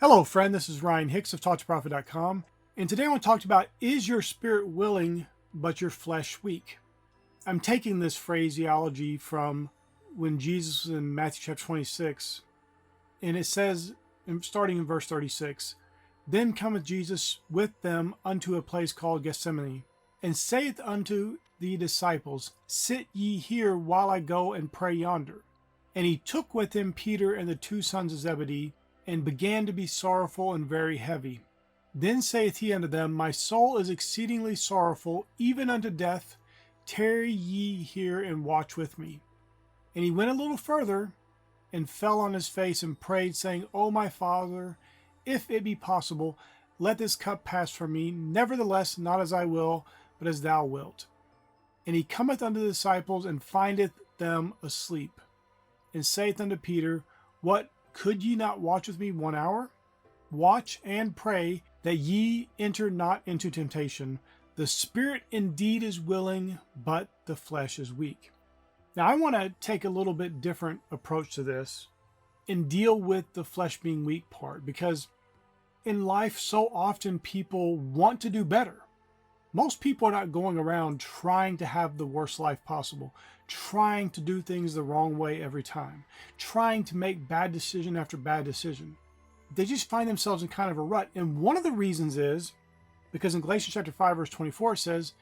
Hello, friend. This is Ryan Hicks of TalkToProfit.com. And today I want to talk about, is your spirit willing, but your flesh weak? I'm taking this phraseology from when Jesus was in Matthew chapter 26, and it says, starting in verse 36, Then cometh Jesus with them unto a place called Gethsemane, and saith unto the disciples, Sit ye here while I go and pray yonder. And he took with him Peter and the two sons of Zebedee, and began to be sorrowful and very heavy. Then saith he unto them, My soul is exceedingly sorrowful, even unto death. Tarry ye here and watch with me. And he went a little further, and fell on his face and prayed, saying, O my Father, if it be possible, let this cup pass from me. Nevertheless, not as I will, but as thou wilt. And he cometh unto the disciples, and findeth them asleep, and saith unto Peter, What, could ye not watch with me 1 hour? Watch and pray that ye enter not into temptation. The spirit indeed is willing, but the flesh is weak. Now I want to take a little bit different approach to this and deal with the flesh being weak part, because in life so often people want to do better. Most people are not going around trying to have the worst life possible, trying to do things the wrong way every time, trying to make bad decision after bad decision. They just find themselves in kind of a rut. And one of the reasons is because in Galatians chapter 5, verse 24, it says,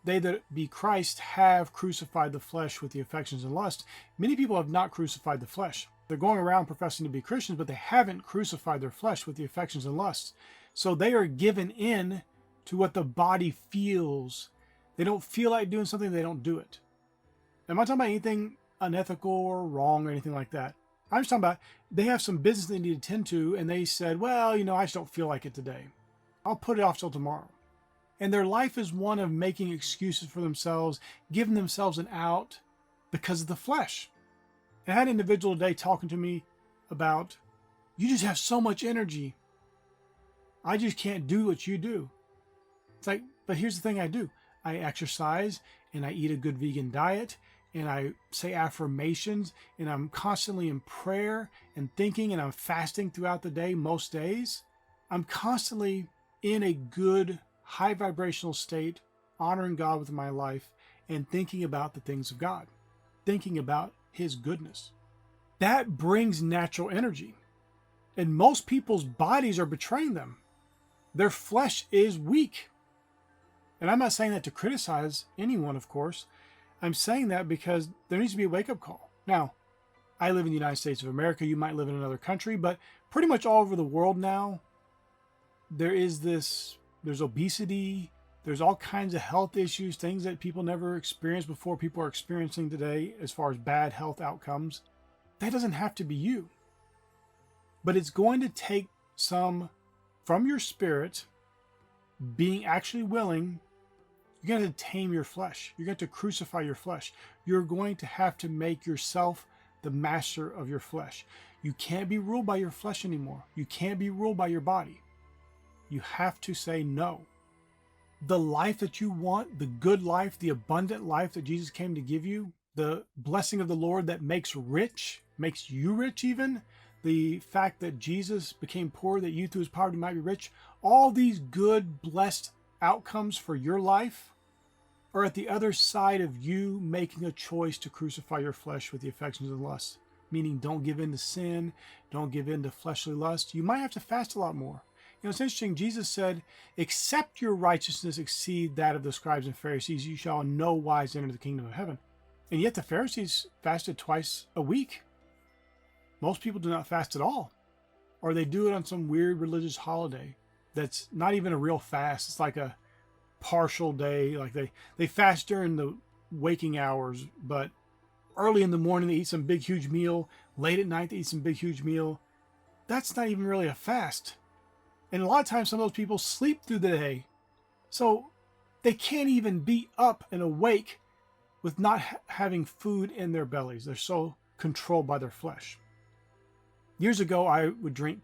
They that be Christ have crucified the flesh with the affections and lust. Many people have not crucified the flesh. They're going around professing to be Christians, but they haven't crucified their flesh with the affections and lusts. So they are given in to what the body feels. They don't feel like doing something, they don't do it. I'm not talking about anything unethical or wrong or anything like that. I'm just talking about they have some business they need to tend to, and they said, well, I just don't feel like it today. I'll put it off till tomorrow. And their life is one of making excuses for themselves, giving themselves an out because of the flesh. And I had an individual today talking to me about, you just have so much energy. I just can't do what you do. It's like, but here's the thing I do. I exercise, and I eat a good vegan diet, and I say affirmations, and I'm constantly in prayer and thinking, and I'm fasting throughout the day, most days. I'm constantly in a good, high vibrational state, honoring God with my life, and thinking about the things of God, thinking about His goodness. That brings natural energy. And most people's bodies are betraying them. Their flesh is weak. And I'm not saying that to criticize anyone, of course. I'm saying that because there needs to be a wake-up call. Now, I live in the United States of America. You might live in another country, but pretty much all over the world now, there's obesity, there's all kinds of health issues, things that people never experienced before, people are experiencing today as far as bad health outcomes. That doesn't have to be you. But it's going to take some from your spirit being actually willing. You're going to tame your flesh. You're going to crucify your flesh. You're going to have to make yourself the master of your flesh. You can't be ruled by your flesh anymore. You can't be ruled by your body. You have to say no. The life that you want, the good life, the abundant life that Jesus came to give you, the blessing of the Lord that makes rich, makes you rich even, the fact that Jesus became poor that you through His poverty might be rich, all these good, blessed outcomes for your life are at the other side of you making a choice to crucify your flesh with the affections and lusts. Meaning, don't give in to sin, don't give in to fleshly lust. You might have to fast a lot more. It's interesting, Jesus said, except your righteousness exceed that of the scribes and Pharisees, you shall in no wise enter the kingdom of heaven. And yet the Pharisees fasted twice a week. Most people do not fast at all. Or they do it on some weird religious holiday that's not even a real fast. It's like a partial day. Like they fast during the waking hours, but early in the morning they eat some big huge meal. Late at night they eat some big huge meal. That's not even really a fast. And a lot of times some of those people sleep through the day. So they can't even be up and awake with not having food in their bellies. They're so controlled by their flesh. Years ago, I would drink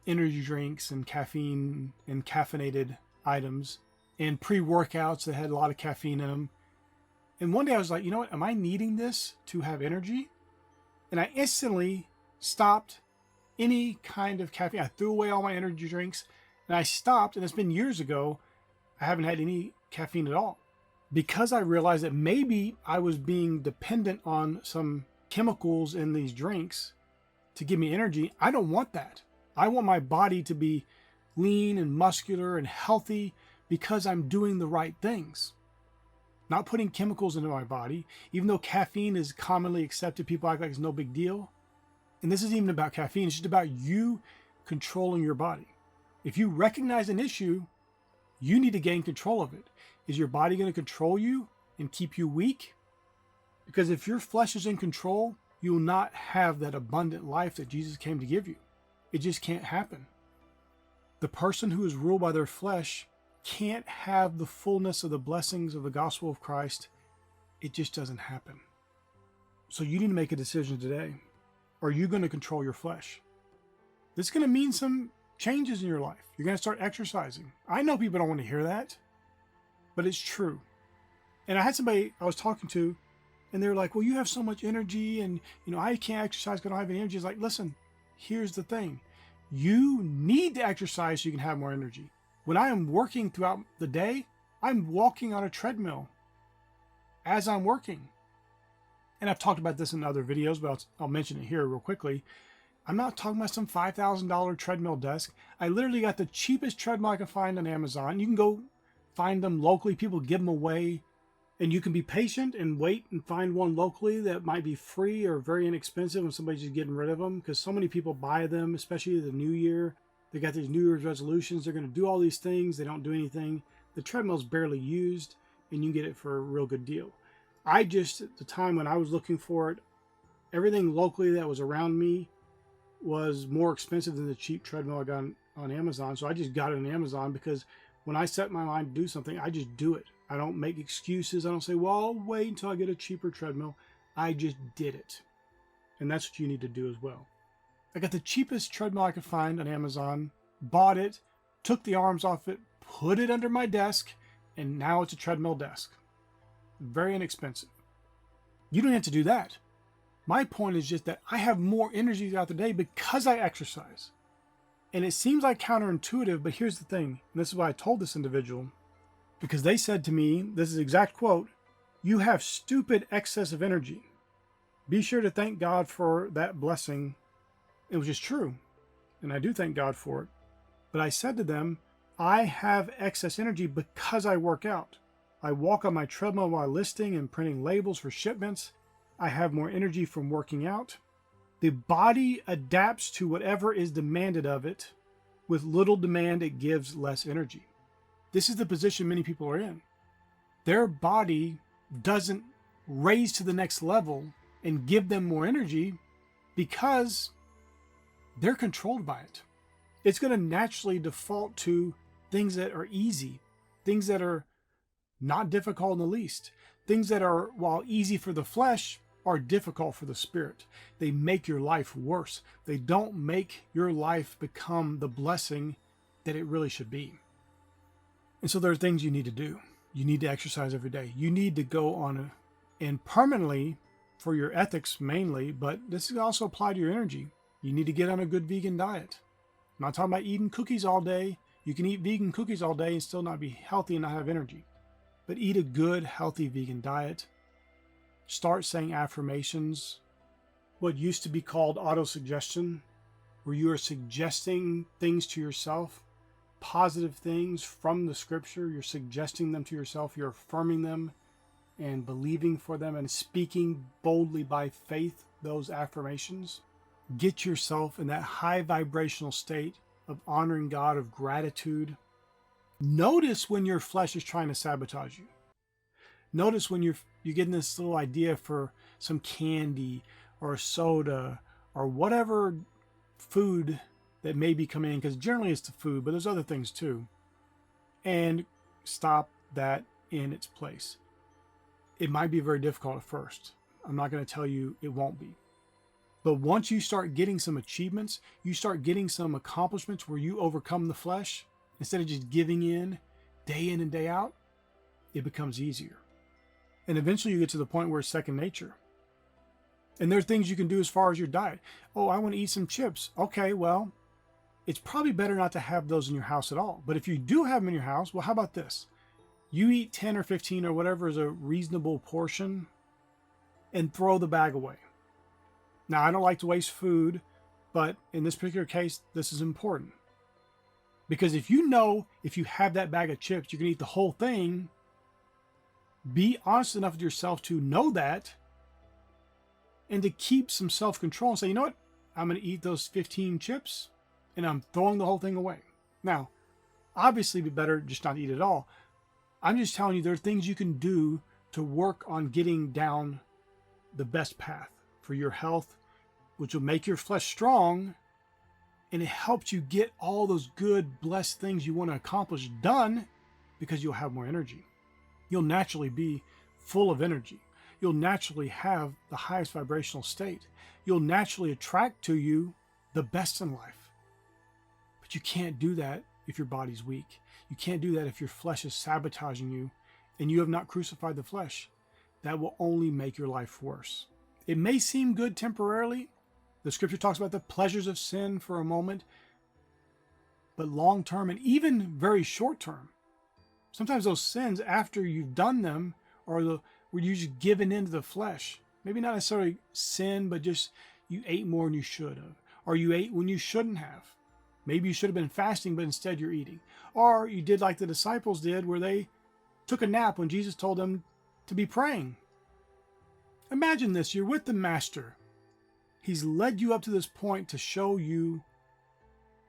energy drinks and caffeine and caffeinated items and pre-workouts that had a lot of caffeine in them. And one day I was like, you know what? Am I needing this to have energy? And I instantly stopped any kind of caffeine. I threw away all my energy drinks and I stopped, and it's been years ago. I haven't had any caffeine at all because I realized that maybe I was being dependent on some chemicals in these drinks to give me energy. I don't want that. I want my body to be lean and muscular and healthy because I'm doing the right things. Not putting chemicals into my body, even though caffeine is commonly accepted. People act like it's no big deal. And this isn't even about caffeine. It's just about you controlling your body. If you recognize an issue, you need to gain control of it. Is your body going to control you and keep you weak? Because if your flesh is in control, you will not have that abundant life that Jesus came to give you. It just can't happen. The person who is ruled by their flesh can't have the fullness of the blessings of the gospel of Christ. It just doesn't happen. So you need to make a decision today. Are you going to control your flesh? This is going to mean some changes in your life. You're going to start exercising. I know people don't want to hear that, but it's true. And I had somebody I was talking to, and they were like, well, you have so much energy, and I can't exercise because I don't have any energy. It's like, listen, here's the thing. You need to exercise so you can have more energy. When I am working throughout the day, I'm walking on a treadmill as I'm working. And I've talked about this in other videos, but I'll mention it here real quickly. I'm not talking about some $5,000 treadmill desk. I literally got the cheapest treadmill I can find on Amazon. You can go find them locally. People give them away. And you can be patient and wait and find one locally that might be free or very inexpensive when somebody's just getting rid of them. Because so many people buy them, especially the new year. They got these New Year's resolutions. They're going to do all these things. They don't do anything. The treadmill's barely used, and you can get it for a real good deal. At the time when I was looking for it, everything locally that was around me was more expensive than the cheap treadmill I got on Amazon. So I just got it on Amazon because when I set my mind to do something, I just do it. I don't make excuses. I don't say, well, I'll wait until I get a cheaper treadmill. I just did it. And that's what you need to do as well. I got the cheapest treadmill I could find on Amazon, bought it, took the arms off it, put it under my desk, and now it's a treadmill desk. Very inexpensive. You don't have to do that. My point is just that I have more energy throughout the day because I exercise. And it seems like counterintuitive, but here's the thing. And this is what I told this individual. Because they said to me, this is the exact quote, "You have stupid excess of energy. Be sure to thank God for that blessing." It was just true. And I do thank God for it. But I said to them, I have excess energy because I work out. I walk on my treadmill while listing and printing labels for shipments. I have more energy from working out. The body adapts to whatever is demanded of it. With little demand, it gives less energy. This is the position many people are in. Their body doesn't raise to the next level and give them more energy because they're controlled by it. It's going to naturally default to things that are easy, things that are not difficult in the least, things that are, while easy for the flesh, are difficult for the spirit. They make your life worse. They don't make your life become the blessing that it really should be. And so there are things you need to do. You need to exercise every day. You need to go on and permanently, for your ethics mainly, but this is also apply to your energy. You need to get on a good vegan diet. I'm not talking about eating cookies all day. You can eat vegan cookies all day and still not be healthy and not have energy. But eat a good, healthy vegan diet. Start saying affirmations. What used to be called autosuggestion, where you are suggesting things to yourself, positive things from the scripture. You're suggesting them to yourself. You're affirming them and believing for them and speaking boldly by faith those affirmations. Get yourself in that high vibrational state of honoring God, of gratitude. Notice when your flesh is trying to sabotage you. Notice when you're getting this little idea for some candy or a soda or whatever food that may be coming in, because generally it's the food, but there's other things too. And stop that in its place. It might be very difficult at first. I'm not going to tell you it won't be. But once you start getting some achievements, you start getting some accomplishments where you overcome the flesh, instead of just giving in and day out, it becomes easier. And eventually you get to the point where it's second nature. And there are things you can do as far as your diet. Oh, I want to eat some chips. Okay, well, it's probably better not to have those in your house at all. But if you do have them in your house, well, how about this? You eat 10 or 15 or whatever is a reasonable portion and throw the bag away. Now, I don't like to waste food, but in this particular case, this is important. Because if you know if you have that bag of chips, you can eat the whole thing, be honest enough with yourself to know that and to keep some self-control and say, you know what? I'm going to eat those 15 chips and I'm throwing the whole thing away. Now, obviously it'd be better just not to eat it all. I'm just telling you there are things you can do to work on getting down the best path for your health, which will make your flesh strong, and it helps you get all those good, blessed things you want to accomplish done because you'll have more energy. You'll naturally be full of energy. You'll naturally have the highest vibrational state. You'll naturally attract to you the best in life. But you can't do that if your body's weak. You can't do that if your flesh is sabotaging you and you have not crucified the flesh. That will only make your life worse. It may seem good temporarily. The scripture talks about the pleasures of sin for a moment, but long term and even very short term, sometimes those sins after you've done them are where you're just giving into the flesh. Maybe not necessarily sin, but just you ate more than you should have, or you ate when you shouldn't have. Maybe you should have been fasting, but instead you're eating. Or you did like the disciples did, where they took a nap when Jesus told them to be praying. Imagine this, you're with the Master. He's led you up to this point to show you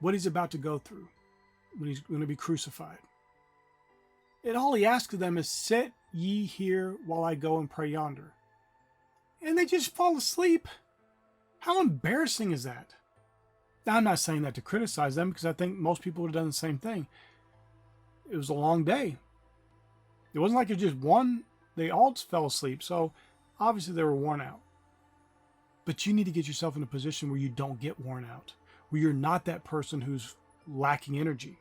what he's about to go through when he's going to be crucified. And all he asks of them is, sit ye here while I go and pray yonder. And they just fall asleep. How embarrassing is that? Now, I'm not saying that to criticize them, because I think most people would have done the same thing. It was a long day. It wasn't like it was just one. They all fell asleep. So obviously they were worn out. But you need to get yourself in a position where you don't get worn out, where you're not that person who's lacking energy,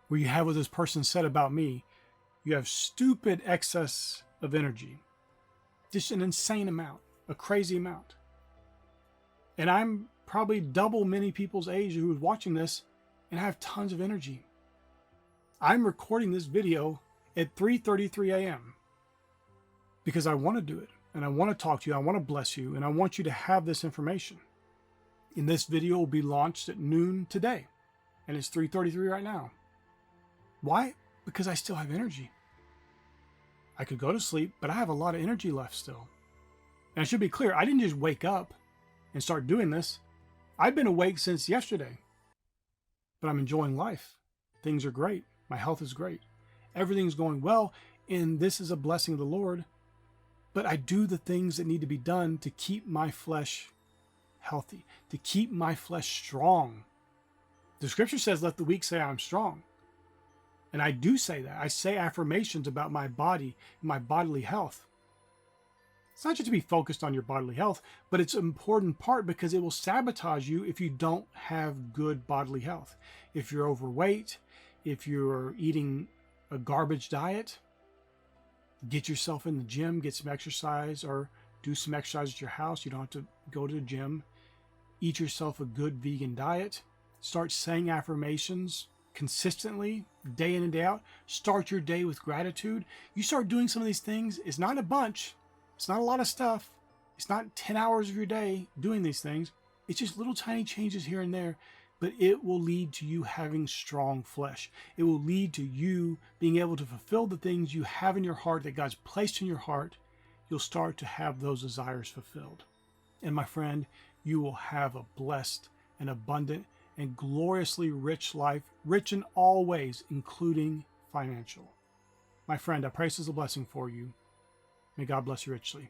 where you have what this person said about me. You have stupid excess of energy, just an insane amount, a crazy amount. And I'm probably double many people's age who is watching this, and I have tons of energy. I'm recording this video at 3:33 a.m. because I want to do it, and I want to talk to you, I want to bless you, and I want you to have this information. And this video will be launched at noon today, and it's 3:33 right now. Why? Because I still have energy. I could go to sleep, but I have a lot of energy left still. And I should be clear, I didn't just wake up and start doing this. I've been awake since yesterday, but I'm enjoying life. Things are great. My health is great. Everything's going well, and this is a blessing of the Lord. But I do the things that need to be done to keep my flesh healthy, to keep my flesh strong. The scripture says, let the weak say I'm strong. And I do say that. I say affirmations about my body, my bodily health. It's not just to be focused on your bodily health, but it's an important part because it will sabotage you if you don't have good bodily health. If you're overweight, if you're eating a garbage diet, get yourself in the gym, get some exercise, or do some exercise at your house. You don't have to go to the gym. Eat yourself a good vegan diet. Start saying affirmations consistently, day in and day out. Start your day with gratitude. You start doing some of these things. It's not a bunch. It's not a lot of stuff. It's not 10 hours of your day doing these things. It's just little tiny changes here and there, but it will lead to you having strong flesh. It will lead to you being able to fulfill the things you have in your heart that God's placed in your heart. You'll start to have those desires fulfilled. And my friend, you will have a blessed and abundant and gloriously rich life, rich in all ways, including financial. My friend, I pray this is a blessing for you. May God bless you richly.